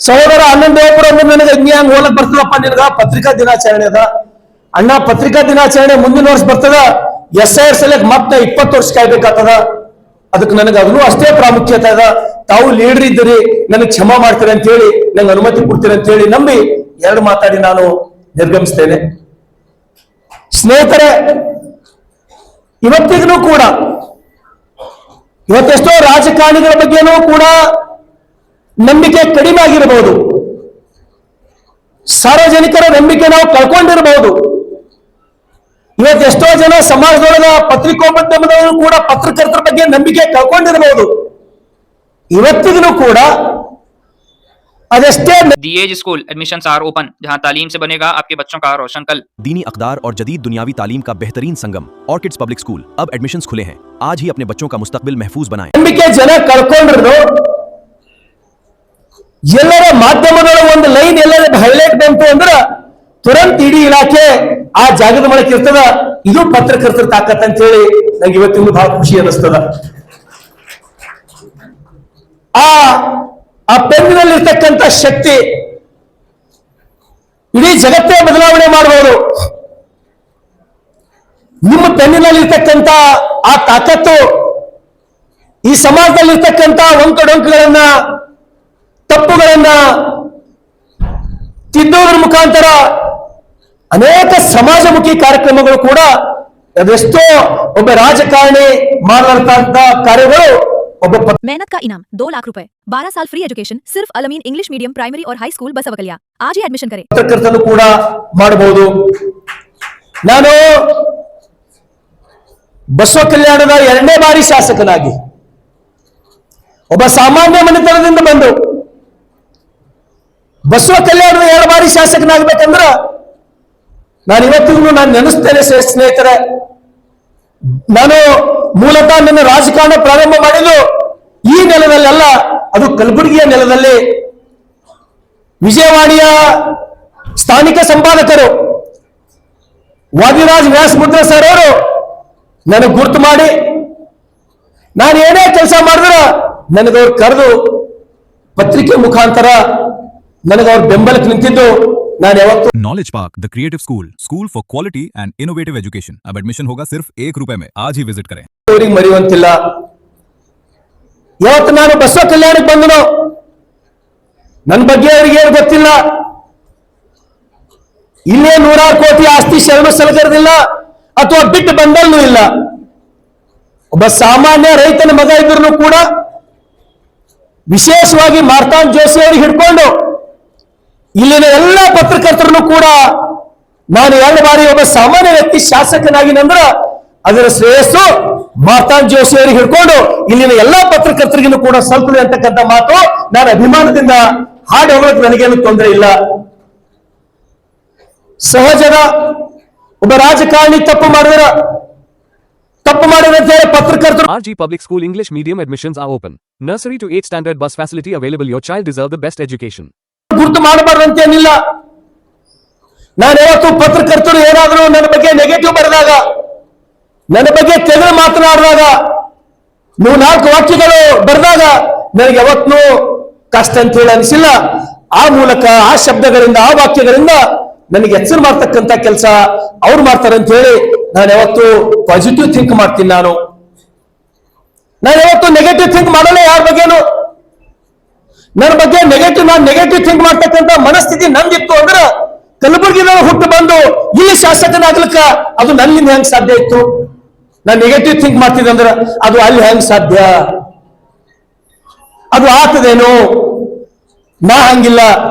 ಸಹೋದರ ಆನಂದೇಪುರ ನನಗೆ ಹಂಗೆ ಹೋಲಕ್ ಬರ್ತದಪ್ಪ ನಿನಗ ಪತ್ರಿಕಾ ದಿನಾಚರಣೆ ಅದ ಅಣ್ಣ. ಪತ್ರಿಕಾ ದಿನಾಚರಣೆ ಮುಂದಿನ ವರ್ಷ ಬರ್ತದ. SIR ಸಲಕ್ ಮತ್ತೆ 20 ವರ್ಷ ಕಾಯ್ಬೇಕಾಗ್ತದ. ಅದಕ್ಕೆ ನನಗೆ ಅದನ್ನು ಅಷ್ಟೇ ಪ್ರಾಮುಖ್ಯತೆ ಅದ. ತಾವು ಲೀಡರ್ ಇದ್ದೀರಿ, ನನಗೆ ಕ್ಷಮಾ ಮಾಡ್ತೀರಿ ಅಂತ ಹೇಳಿ, ನಂಗೆ ಅನುಮತಿ ಕೊಡ್ತೀರಿ ಅಂತ ಹೇಳಿ ನಂಬಿ ಎರಡು ಮಾತಾಡಿ ನಾನು ನಿರ್ಗಮಿಸ್ತೇನೆ. ಸ್ನೇಹಿತರೆ, ಇವತ್ತಿಗೂ ಕೂಡ ಇವತ್ತೆಷ್ಟೋ ರಾಜಕಾರಣಿಗಳ ಬಗ್ಗೆನೂ ಕೂಡ ನಂಬಿಕೆ ಕಡಿಮೆ ಆಗಿರಬಹುದು. ಸಾರ್ವಜನಿಕರ ನಂಬಿಕೆ ನಾವು ಕಳ್ಕೊಂಡಿರಬಹುದು. ಇವತ್ತೆಷ್ಟೋ ಜನ ಸಮಾಜದೊಳಗ ಪತ್ರಿಕೋದ್ಯಮದವರು ಕೂಡ ಪತ್ರಕರ್ತರ ಬಗ್ಗೆ ನಂಬಿಕೆ ಕಳ್ಕೊಂಡಿರಬಹುದು. ಇವತ್ತಿಗೂ ಕೂಡ ಅದೆಷ್ಟೇ. दीएज स्कूल एडमिशंस आर ओपन, जहां तालीम से बनेगा आपके बच्चों का रोशन कल। दीनी अक़दार और जदीद दुनियावी तालीम का बेहतरीन संगम ऑर्किड्स पब्लिक स्कूल, अब एडमिशंस खुले हैं। आज ही अपने बच्चों का मुस्तकबिल महफूज बनाएं। ನಂಬಿಕೆ ಜನ ಕಳ್ಕೊಂಡ್ರು. ಎಲ್ಲರ ಮಾಧ್ಯಮದೊಳಗೆ ಒಂದು ಲೈನ್ ಎಲ್ಲರ ಹೈಲೈಟ್ ಬಂತು ಅಂದ್ರೆ ತುರಂತ ಇಡೀ ಇಲಾಖೆ ಆ ಜಾಗದ ಮೂಲಕ ಇರ್ತದ. ಇದು ಪತ್ರಕರ್ತರ ತಾಕತ್ ಅಂತ ಹೇಳಿ ನಂಗೆ ಇವತ್ತಿನ ಬಹಳ ಖುಷಿ ಅನಿಸ್ತದ. ಆ ಪೆನ್ನಿನಲ್ಲಿ ಇರ್ತಕ್ಕಂಥ ಶಕ್ತಿ ಇಡೀ ಜಗತ್ತೇ ಬದಲಾವಣೆ ಮಾಡಬಹುದು. ನಿಮ್ಮ ಪೆನ್ನಿನಲ್ಲಿ ಇರ್ತಕ್ಕಂಥ ಆ ತಾಕತ್ತು ಈ ಸಮಾಜದಲ್ಲಿ ಇರ್ತಕ್ಕಂಥ ಒಂಕಡೊಂಕುಗಳನ್ನ, ತಪ್ಪುಗಳನ್ನ ತಿದ್ದುವುದರ ಮುಖಾಂತರ ಅನೇಕ ಸಮಾಜಮುಖಿ ಕಾರ್ಯಕ್ರಮಗಳು ಕೂಡ ಅದೆಷ್ಟೋ ಒಬ್ಬ ರಾಜಕಾರಣಿ ಮಾಡಲಾದಂತಹ ಕಾರ್ಯಗಳು. मेहनत का इनाम 2 लाख रुपए, 12 साल फ्री एजुकेशन सिर्फ अलमीन इंग्लिश मीडियम प्राइमरी और हाई स्कूल बसवकलिया। आज ही एडमिशन करें। ಪತ್ರಕರ್ತರು ಕೂಡ ಮಾಡಬಹುದು. ನಾನು ಬಸವ ಕಲ್ಯಾಣದ 2ನೇ ಬಾರಿ ಶಾಸಕನಾಗಿ ಒಬ್ಬ ಸಾಮಾನ್ಯ ಮನೆತನದಿಂದ ಬಂದು ಬಸವ ಕಲ್ಯಾಣದ 2 ಬಾರಿ ಶಾಸಕನಾಗಬೇಕಂದ್ರ ನಾನು ಇವತ್ತಿಗೂ ನಾನು ನೆನೆಸ್ತೇನೆ ಸ್ನೇಹಿತರೆ. ನಾನು ಮೂಲತಃ ನನ್ನ ರಾಜಕಾರಣ ಪ್ರಾರಂಭ ಮಾಡಿದ್ದು ಈ ನೆಲದಲ್ಲೆಲ್ಲ, ಅದು ಕಲಬುರಗಿಯ ನೆಲದಲ್ಲಿ. ವಿಜಯವಾಣಿಯ ಸ್ಥಾನಿಕ ಸಂಪಾದಕರು ವಾದಿರಾಜ್ ವ್ಯಾಸಮುದ್ರ ಸರ್ ಅವರು ನನಗೆ ಗುರುತು ಮಾಡಿ, ನಾನು ಏನೇ ಕೆಲಸ ಮಾಡಿದ್ರೆ ನನಗವ್ರು ಕರೆದು ಪತ್ರಿಕೆ ಮುಖಾಂತರ ನನಗವ್ರ ಬೆಂಬಲಕ್ಕೆ ನಿಂತಿದ್ದು ನಾನು ಯಾವತ್ತು. Knowledge park the creative school for quality and innovative education, अब एडमिशन होगा सिर्फ ₹1 में। आज ही विजिट करें। ಅವರಿಗೆ ಮರೆಯುವಂತಿಲ್ಲ. ಯಾವತ್ತು ನಾನು ಬಸವ ಕಲ್ಯಾಣಕ್ಕೆ ಬಂದನೋ ನನ್ನ ಬಗ್ಗೆ ಅವರಿಗೆ ಏನು ಗೊತ್ತಿಲ್ಲ. ಇಲ್ಲೇ 100 ಕೋಟಿ ಆಸ್ತಿ ಶರಣ ಸಲಕರದಿಲ್ಲ ಅಥವಾ ಬಿಟ್ಟು ಬಂದಲ್ಲೂ ಇಲ್ಲ. ಒಬ್ಬ ಸಾಮಾನ್ಯ ರೈತನ ಮಗ ಇದ್ರೂ ಕೂಡ ವಿಶೇಷವಾಗಿ ಮಾರ್ತಾಂಡ್ ಜೋಶಿ ಅವರಿಗೆ ಹಿಡ್ಕೊಂಡು ಇಲ್ಲಿನ ಎಲ್ಲ ಪತ್ರಕರ್ತರನ್ನು ಕೂಡ ನಾನು 2 ಬಾರಿ ಒಬ್ಬ ಸಾಮಾನ್ಯ ವ್ಯಕ್ತಿ ಶಾಸಕನಾಗಿ ನಂತರ ಅದರ ಶ್ರೇಯಸ್ಸು ಮಾರ್ತಾಂಡ್ ಜೋಶಿ ಅವರಿಗೆ ಹಿಡ್ಕೊಂಡು ಇಲ್ಲಿನ ಎಲ್ಲಾ ಪತ್ರಕರ್ತರಿಗೂ ಕೂಡ ಸಲ್ತದೆ ಅಂತಕ್ಕಂಥ ಮಾತು ನಾನು ಅಭಿಮಾನದಿಂದ ಹಾಡಿ ಹೋಗೋಕೆ ನನಗೇನು ತೊಂದರೆ ಇಲ್ಲ. ಸಹಜದ ಒಬ್ಬ ರಾಜಕಾರಣಿ ತಪ್ಪು ಮಾಡಿದ್ರೆ ಪತ್ರಕರ್ತರು. RG Public School English Medium admissions are open. Nursery to 8th standard bus facility available. Your child deserves the best education. ಗುರುತು ಮಾಡಬಾರ್ದಂತೇನಿಲ್ಲ. ನಾನು ಯಾವತ್ತು ಪತ್ರಕರ್ತರು ಏನಾದರೂ ನನ್ನ ಬಗ್ಗೆ ನೆಗೆಟಿವ್ ಬರೆದಾಗ, ನನ್ನ ಬಗ್ಗೆ ತೆಗೆದು ಮಾತನಾಡಿದಾಗ, 4 ವಾಕ್ಯಗಳು ಬರೆದಾಗ ನನಗೆ ಯಾವತ್ತೂ ಕಷ್ಟ ಅಂತ ಹೇಳಿ ಅನಿಸಿಲ್ಲ. ಆ ಮೂಲಕ ಆ ಶಬ್ದಗಳಿಂದ ಆ ವಾಕ್ಯಗಳಿಂದ ನನಗೆ ಎಚ್ಚರ ಮಾಡ್ತಕ್ಕಂಥ ಕೆಲಸ ಅವ್ರು ಮಾಡ್ತಾರೆ ಅಂತ ಹೇಳಿ ನಾನು ಯಾವತ್ತು ಪಾಸಿಟಿವ್ ಥಿಂಕ್ ಮಾಡ್ತೀನಿ. ನಾನು ಯಾವತ್ತು ನೆಗೆಟಿವ್ ಥಿಂಕ್ ಮಾಡಲ್ಲ ಯಾರ ಬಗ್ಗೆನು. ನನ್ನ ಬಗ್ಗೆ ನೆಗೆಟಿವ್ ಥಿಂಕ್ ಮಾಡ್ತಕ್ಕಂಥ ಮನಸ್ಥಿತಿ ನಂದಿತ್ತು ಅಂದ್ರೆ ಕಲಬುರಗಿದಾಗ ಹುಟ್ಟು ಬಂದು ಇಲ್ಲಿ ಶಾಸಕನಾಗ್ಲಿಕ್ಕ ಅದು ನನ್ನಿಂದ ಹೆಂಗ್ ಸಾಧ್ಯ ಇತ್ತು? ನಾನು ನೆಗೆಟಿವ್ ಥಿಂಕ್ ಮಾಡ್ತಿದ್ದೆ ಅಂದ್ರೆ ಅದು ಅಲ್ಲಿ ಹೆಂಗ್ ಸಾಧ್ಯ? ಅದು ಆಗ್ತದೇನು? ನಾ ಹಂಗಿಲ್ಲ.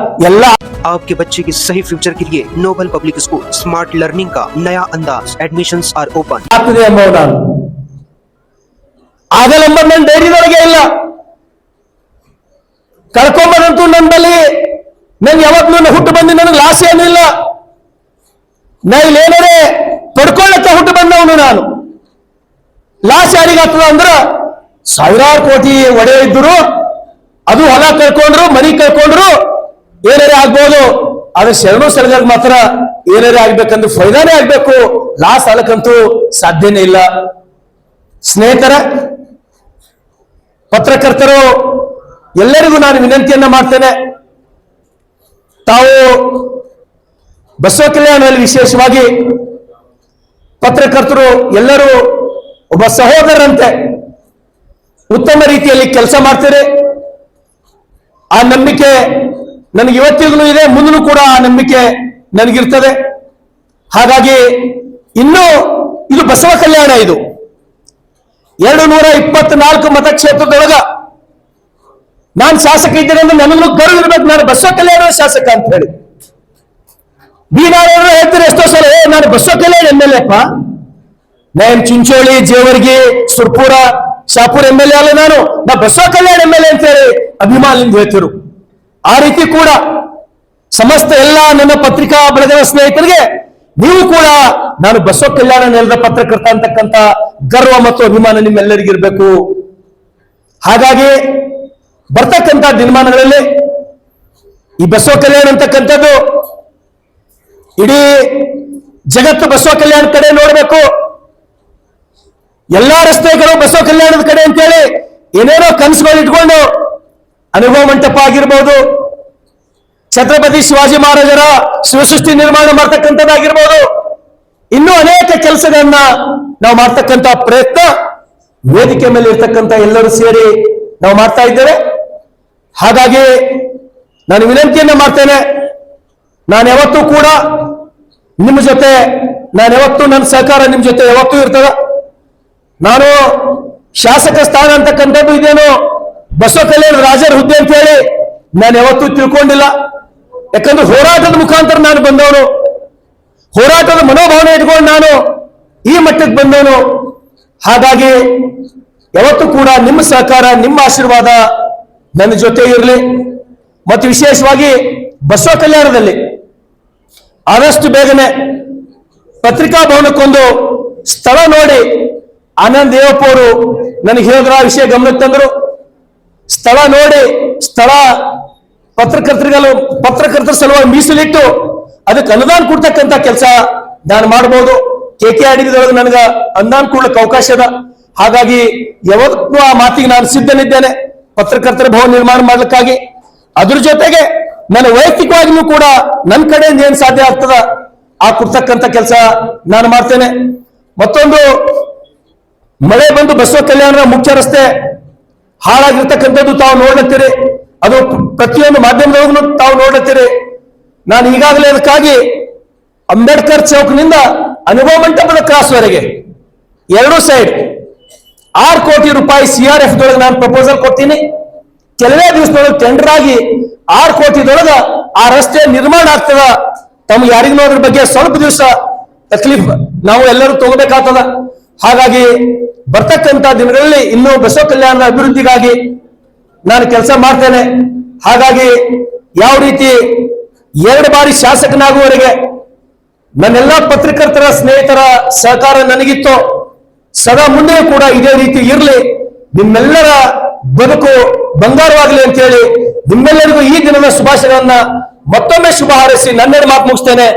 ಎಲ್ಲ आपके बच्चे के सही फ्यूचर के लिए Noble Public School smart learning का नया अंदाज, एडमिशंस आर ओपन। ಆಗ್ತದೆ ಎಂಬ ನಾನು ಆಗಲೆಂಬ ನನ್ನ ಡೈರಿದೊಳಗೆ ಇಲ್ಲ. ಕರ್ಕೊಂಬಂತೂ ನನ್ನ ಬಳಿ ನನ್ ಯಾವತ್ತು ನನ್ನ ಹುಟ್ಟು ಬಂದು ನನಗೆ ಲಾಸ್ ಏನಿಲ್ಲ. ನಾ ಇಲ್ಲೇನೇ ಪಡ್ಕೊಳ್ಳಕ್ಕೆ ಹುಟ್ಟು ಬಂದವನು. ನಾನು ಲಾಸ್ ಯಾರಿಗಾಗ್ತದ ಅಂದ್ರ 1000 ಕೋಟಿ ಒಡೆಯ ಇದ್ರು, ಅದು ಹೊಲ ಕಳ್ಕೊಂಡ್ರು, ಮನಿ ಕಳ್ಕೊಂಡ್ರು, ಏನಾರೇ ಆಗ್ಬೋದು. ಆದ್ರೆ ಶರಣು ಸಲಗರ್ ಮಾತ್ರ ಏನಾರೇ ಆಗ್ಬೇಕಂದ್ರೆ ಫೈದಾನೇ ಆಗ್ಬೇಕು, ಲಾಸ್ ಆಗಕ್ಕಂತೂ ಸಾಧ್ಯನೇ ಇಲ್ಲ. ಸ್ನೇಹಿತರ, ಪತ್ರಕರ್ತರು ಎಲ್ಲರಿಗೂ ನಾನು ವಿನಂತಿಯನ್ನ ಮಾಡ್ತೇನೆ. ತಾವು ಬಸವ ಕಲ್ಯಾಣದಲ್ಲಿ ವಿಶೇಷವಾಗಿ ಪತ್ರಕರ್ತರು ಎಲ್ಲರೂ ಒಬ್ಬ ಸಹೋದರರಂತೆ ಉತ್ತಮ ರೀತಿಯಲ್ಲಿ ಕೆಲಸ ಮಾಡ್ತಾರೆ. ಆ ನಂಬಿಕೆ ನನಗೆ ಇವತ್ತಿಗೂ ಇದೆ, ಮುಂದೂ ಕೂಡ ಆ ನಂಬಿಕೆ ನನಗಿರ್ತದೆ. ಹಾಗಾಗಿ ಇನ್ನೂ ಇದು ಬಸವ ಕಲ್ಯಾಣ, ಇದು 224 ಮತಕ್ಷೇತ್ರದೊಳಗ ನಾನು ಶಾಸಕ ಇದ್ದೇನೆ ಅಂದ್ರೆ ನನಗೂ ಗರ್ವ ಇರ್ಬೇಕು, ನಾನು ಬಸವ ಕಲ್ಯಾಣ ಶಾಸಕ ಅಂತ ಹೇಳಿ. ಬೀನಾರವರು ಹೇಳ್ತಾರೆ ಎಷ್ಟೋ ಸಲ, ನಾನು ಬಸವ ಕಲ್ಯಾಣ MLA ಅಪ್ಪ, ನಾನು ಚಿಂಚೋಳಿ, ಜೇವರ್ಗಿ, ಸುರ್ಪುರ, ಶಾಪುರ MLA ಅಲ್ಲ, ನಾ ಬಸವ ಕಲ್ಯಾಣ MLA ಅಂತ ಹೇಳಿ ಅಭಿಮಾನದಿಂದ ಹೇಳ್ತಿರು. ಆ ರೀತಿ ಕೂಡ ಸಮಸ್ತ ಎಲ್ಲ ನನ್ನ ಪತ್ರಿಕಾ ಬಳಗದ ಸ್ನೇಹಿತರಿಗೆ ನೀವು ಕೂಡ ನಾನು ಬಸವ ಕಲ್ಯಾಣ ನೆಲದ ಪತ್ರಕರ್ತ ಅಂತಕ್ಕಂಥ ಗರ್ವ ಮತ್ತು ಅಭಿಮಾನ ನಿಮ್ಮೆಲ್ಲರಿಗಿರ್ಬೇಕು. ಹಾಗಾಗಿ ಬರ್ತಕ್ಕಂಥ ದಿನಮಾನಗಳಲ್ಲಿ ಈ ಬಸವ ಕಲ್ಯಾಣ ಅಂತಕ್ಕಂಥದ್ದು ಇಡೀ ಜಗತ್ತು ಬಸವ ಕಲ್ಯಾಣ ಕಡೆ ನೋಡಬೇಕು. ಎಲ್ಲಾ ರಸ್ತೆಗಳು ಬಸವ ಕಲ್ಯಾಣದ ಕಡೆ ಅಂತೇಳಿ ಏನೇನೋ ಕನಸುಗಳು ಇಟ್ಕೊಂಡು ಅನುಭವ ಮಂಟಪ ಆಗಿರ್ಬೋದು, ಛತ್ರಪತಿ ಶಿವಾಜಿ ಮಹಾರಾಜರ ಶಿವಸೃಷ್ಟಿ ನಿರ್ಮಾಣ ಮಾಡ್ತಕ್ಕಂಥದ್ದಾಗಿರ್ಬೋದು, ಇನ್ನೂ ಅನೇಕ ಕೆಲಸಗಳನ್ನ ನಾವು ಮಾಡ್ತಕ್ಕಂಥ ಪ್ರಯತ್ನ ವೇದಿಕೆ ಮೇಲೆ ಇರ್ತಕ್ಕಂಥ ಎಲ್ಲರೂ ಸೇರಿ ನಾವು ಮಾಡ್ತಾ ಇದ್ದೇವೆ. ಹಾಗಾಗಿ ನಾನು ವಿನಂತಿಯನ್ನ ಮಾಡ್ತೇನೆ, ನಾನು ಯಾವತ್ತೂ ಕೂಡ ನಿಮ್ಮ ಜೊತೆ, ನಾನು ಯಾವತ್ತೂ ನನ್ನ ಸಹಕಾರ ನಿಮ್ಮ ಜೊತೆ ಯಾವತ್ತೂ ಇರ್ತದ. ನಾನು ಶಾಸಕ ಸ್ಥಾನ ಅಂತಕ್ಕಂಥದ್ದು ಇದೇನು ಬಸವ ಕಲ್ಯಾಣ ರಾಜರ ಹುದ್ದೆ ಅಂತ ಹೇಳಿ ನಾನು ಯಾವತ್ತೂ ತಿಳ್ಕೊಂಡಿಲ್ಲ. ಯಾಕಂದ್ರೆ ಹೋರಾಟದ ಮುಖಾಂತರ ನಾನು ಬಂದವನು, ಹೋರಾಟದ ಮನೋಭಾವನೆ ಇಟ್ಕೊಂಡು ನಾನು ಈ ಮಟ್ಟಕ್ಕೆ ಬಂದವನು. ಹಾಗಾಗಿ ಯಾವತ್ತೂ ಕೂಡ ನಿಮ್ಮ ಸಹಕಾರ, ನಿಮ್ಮ ಆಶೀರ್ವಾದ ನನ್ನ ಜೊತೆ ಇರಲಿ. ಮತ್ತು ವಿಶೇಷವಾಗಿ ಬಸವ ಕಲ್ಯಾಣದಲ್ಲಿ ಆದಷ್ಟು ಬೇಗನೆ ಪತ್ರಿಕಾ ಭವನಕ್ಕೊಂದು ಸ್ಥಳ ನೋಡಿ ಆನಂದ್ ದೇವಪ್ಪ ಅವರು ನನಗೆ ಹೇಳಿದ್ರ ಆ ವಿಷಯ ಗಮನಕ್ಕೆ ತಂದರು. ಸ್ಥಳ ನೋಡಿ, ಸ್ಥಳ ಪತ್ರಕರ್ತರ ಸಲುವಾಗಿ ಮೀಸಲಿಟ್ಟು ಅದಕ್ಕೆ ಅನುದಾನ ಕೊಡ್ತಕ್ಕಂಥ ಕೆಲಸ ನಾನು ಮಾಡಬಹುದು. KKRDದೊಳಗೆ ನನಗೆ ಅನುದಾನ ಕೊಡ್ಲಿಕ್ಕೆ ಅವಕಾಶ ಅದ. ಹಾಗಾಗಿ ಯಾವತ್ತೂ ಆ ಮಾತಿಗೆ ನಾನು ಸಿದ್ಧನಿದ್ದೇನೆ, ಪತ್ರಕರ್ತರ ಭವನ ನಿರ್ಮಾಣ ಮಾಡ್ಲಿಕ್ಕಾಗಿ. ಅದ್ರ ಜೊತೆಗೆ ನನ್ನ ವೈಯಕ್ತಿಕವಾಗಿಯೂ ಕೂಡ ನನ್ನ ಕಡೆಯಿಂದ ಏನ್ ಸಾಧ್ಯ ಆಗ್ತದ ಆ ಕೊಡ್ತಕ್ಕಂಥ ಕೆಲಸ ನಾನು ಮಾಡ್ತೇನೆ. ಮತ್ತೊಂದು, ಮಳೆ ಬಂದು ಬಸವ ಕಲ್ಯಾಣದ ಮುಖ್ಯ ರಸ್ತೆ ಹಾಳಾಗಿರ್ತಕ್ಕಂಥದ್ದು ತಾವು ನೋಡ್ಲತ್ತೀರಿ, ಅದು ಪ್ರತಿಯೊಂದು ಮಾಧ್ಯಮದೊಳಗೂ ತಾವು ನೋಡ್ಲತ್ತೀರಿ. ನಾನು ಈಗಾಗಲೇ ಅದಕ್ಕಾಗಿ ಅಂಬೇಡ್ಕರ್ ಚೌಕ್ನಿಂದ ಅನುಭವ ಮಂಟಪದ ಕ್ರಾಸ್ ವರೆಗೆ ಎರಡೂ ಸೈಡ್ 6 ಕೋಟಿ ರೂಪಾಯಿ CRF ದೊಳಗೆ ನಾನು ಪ್ರಪೋಸಲ್ ಕೊಡ್ತೀನಿ. ಕೆಲವೇ ದಿವಸದೊಳಗೆ ಟೆಂಡರ್ ಆಗಿ 6 ಕೋಟಿದೊಳಗ ಆ ರಸ್ತೆ ನಿರ್ಮಾಣ ಆಗ್ತದ. ತಮ್ಗೆ ಯಾರಿಗೂ ಅದ್ರ ಬಗ್ಗೆ ಸ್ವಲ್ಪ ದಿವಸ ತಕ್ಲೀಫ್ ನಾವು ಎಲ್ಲರೂ ತಗೋಬೇಕಾಗ್ತದ. ಹಾಗಾಗಿ ಬರ್ತಕ್ಕಂಥ ದಿನಗಳಲ್ಲಿ ಇನ್ನೂ ಬಸವ ಕಲ್ಯಾಣದ ಅಭಿವೃದ್ಧಿಗಾಗಿ ನಾನು ಕೆಲಸ ಮಾಡ್ತೇನೆ. ಹಾಗಾಗಿ ಯಾವ ರೀತಿ 2 ಬಾರಿ ಶಾಸಕನಾಗುವವರೆಗೆ ನನ್ನೆಲ್ಲ ಪತ್ರಕರ್ತರ ಸ್ನೇಹಿತರ ಸಹಕಾರ ನನಗಿತ್ತು, ಸದಾ ಮುಂದೆ ಕೂಡ ಇದೇ ರೀತಿ ಇರಲಿ. ನಿಮ್ಮೆಲ್ಲರ ಬದುಕು ಬಂಗಾರವಾಗಲಿ ಅಂತ ಹೇಳಿ ನಿಮ್ಮೆಲ್ಲರಿಗೂ ಈ ದಿನದ ಶುಭಾಶಯಗಳನ್ನ ಮತ್ತೊಮ್ಮೆ ಶುಭ ಹಾರೈಸಿ ನನ್ನೆರಡು ಮಾತು ಮುಗಿಸ್ತೇನೆ.